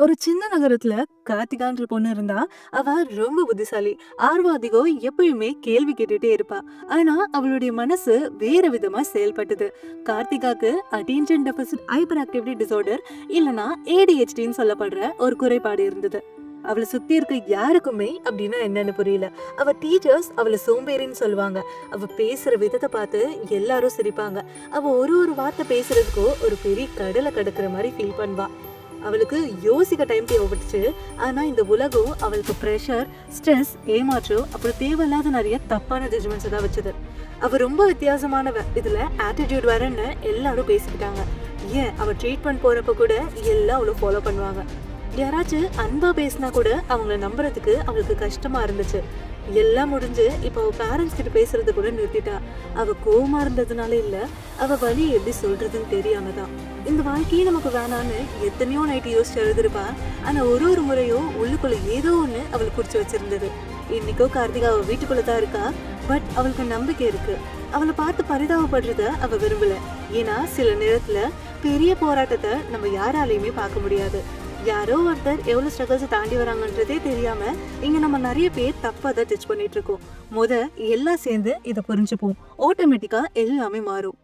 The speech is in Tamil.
ஒரு சின்ன நகரத்துல கார்த்திகான்ற பொண்ணு இருந்தா. அவ ரொம்ப புத்திசாலி, ஆர்வம் அதிகம், எப்பயுமே கேள்வி கேட்டுட்டே இருப்பா. ஆனா அவளுடைய மனசு வேற விதமா செயல்பட்டது. கார்த்திகாக்கு attention deficit hyperactivity disorder, இல்லனா ஏடிஹெச்டின்னு சொல்லப்படுற ஒரு குறைபாடு இருந்தது. அவளை சுத்தி இருக்க யாருக்குமே அப்படின்னா என்னன்னு புரியல. அவ டீச்சர்ஸ் அவளை சோம்பேறின்னு சொல்லுவாங்க. அவ பேசுற விதத்தை பார்த்து எல்லாரும் சிரிப்பாங்க. அவ ஒரு ஒரு வார்த்தை பேசுறதுக்கோ ஒரு பெரிய கடலை கடக்குற மாதிரி ஃபீல் பண்ணுவா. அவளுக்கு யோசிக்க டைம் தேவைப்பட்டுச்சு. ஆனா இந்த உலகம் அவளுக்கு ப்ரெஷர், ஸ்ட்ரெஸ், ஏமாற்றம், அப்புறம் தேவையில்லாத நிறைய தப்பான ஜட்ஜ்மெண்ட்ஸ் தான் வச்சது. அவ ரொம்ப வித்தியாசமானவ, இதுல ஆட்டிடியூட் வரன்னு எல்லாரும் பேசிக்கிட்டாங்க. ஏன் அவ ட்ரீட்மெண்ட் போறப்ப கூட எல்லாம் அவளை ஃபாலோ பண்ணுவாங்க. யாராச்சும் அன்பா பேசினா கூட அவங்கள நம்புறதுக்கு அவளுக்கு கஷ்டமா இருந்துச்சு. எல்லாம் முடிஞ்சு இப்ப அவ பேரண்ட்ஸ் கிட்ட பேசுறது கூட நிறுத்திட்டா. அவ கோவமா இருந்ததுனால இல்ல, அவ வழி எப்படி சொல்றதுன்னு தெரியாம தான். இந்த வாழ்க்கையே நமக்கு வேணான்னு எத்தனையோ நைட்டு யோசிச்சு எழுதிருப்பா. ஆனா ஒரு ஒரு முறையும் உள்ளுக்குள்ள ஏதோ ஒண்ணு அவளுக்கு குறிச்சு வச்சிருந்தது. இன்னைக்கோ கார்த்திகா அவ வீட்டுக்குள்ள தான் இருக்கா. பட் அவளுக்கு நம்பிக்கை இருக்கு. அவளை பார்த்து பரிதாபப்படுறத அவ விரும்பல. ஏன்னா சில நேரத்துல பெரிய போராட்டத்தை நம்ம யாராலையுமே பார்க்க முடியாது. யாரோ ஒருத்தர் எவ்வளவு ஸ்ட்ரகிள்ஸ் தாண்டி வராங்கன்றதே தெரியாம இங்க நம்ம நிறைய பேர் தப்பா தான் ஜட்ஜ் பண்ணிட்டு இருக்கோம். எல்லாம் சேர்ந்து இதை புரிஞ்சுப்போம். ஆட்டோமேட்டிக்கா எல்லாமே மாறும்.